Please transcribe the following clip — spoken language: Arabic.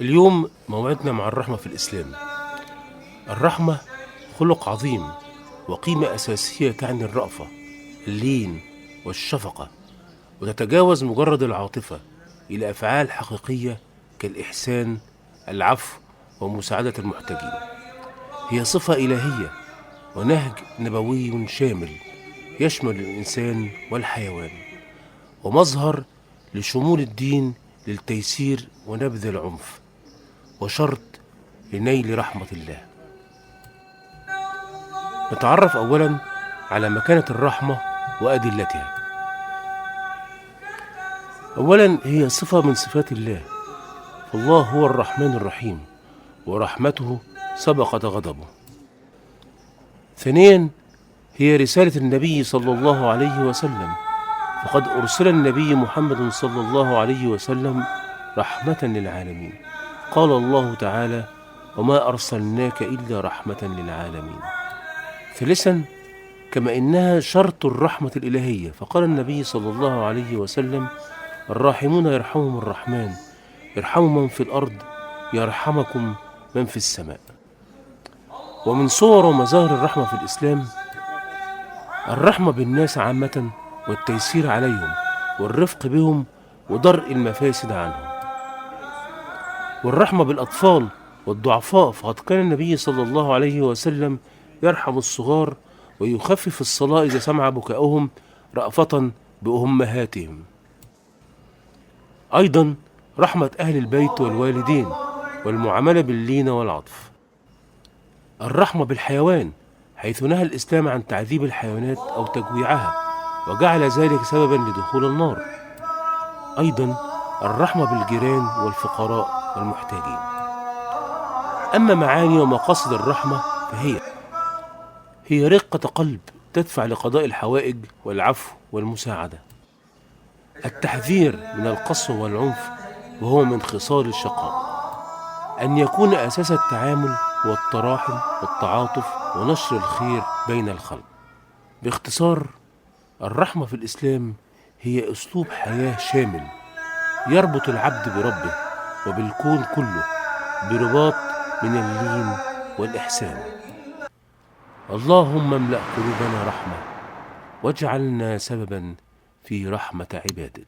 اليوم موعدنا مع الرحمة في الإسلام. الرحمة خلق عظيم وقيمة أساسية تعني الرأفة، اللين والشفقة، وتتجاوز مجرد العاطفة إلى أفعال حقيقية كالإحسان، العفو، ومساعدة المحتاجين. هي صفة إلهية ونهج نبوي شامل يشمل الإنسان والحيوان، ومظهر لشمول الدين للتيسير ونبذ العنف، وشرط لنيل رحمة الله. نتعرف أولا على مكانة الرحمة وأدلتها. أولا، هي صفة من صفات الله، فالله هو الرحمن الرحيم ورحمته سبقت غضبه. ثانيا، هي رسالة النبي صلى الله عليه وسلم، فقد أرسل النبي محمد صلى الله عليه وسلم رحمة للعالمين. قال الله تعالى: وما أرسلناك إلا رحمة للعالمين. ثالثا، كما إنها شرط الرحمة الإلهية، فقال النبي صلى الله عليه وسلم: الراحمون يرحمهم الرحمن، يرحم من في الأرض يرحمكم من في السماء. ومن صور ومظاهر الرحمة في الإسلام الرحمة بالناس عامة، والتيسير عليهم والرفق بهم ودرء المفاسد عنهم. والرحمة بالأطفال والضعفاء، فقد كان النبي صلى الله عليه وسلم يرحم الصغار ويخفف الصلاة إذا سمع بكاؤهم رأفة بأمهاتهم. أيضا رحمة أهل البيت والوالدين والمعاملة باللين والعطف. الرحمة بالحيوان، حيث نهى الإسلام عن تعذيب الحيوانات أو تجويعها وجعل ذلك سببا لدخول النار. أيضا الرحمة بالجيران والفقراء والمحتاجين. أما معاني ومقاصد الرحمة فهي رقة قلب تدفع لقضاء الحوائج والعفو والمساعدة. التحذير من القسوة والعنف، وهو من خصال الشقاء. أن يكون أساس التعامل هو التراحم والتعاطف ونشر الخير بين الخلق. باختصار، الرحمة في الإسلام هي أسلوب حياة شامل يربط العبد بربه وبالكون كله برباط من اللين والإحسان. اللهم املأ قلوبنا رحمة، واجعلنا سببا في رحمة عبادك.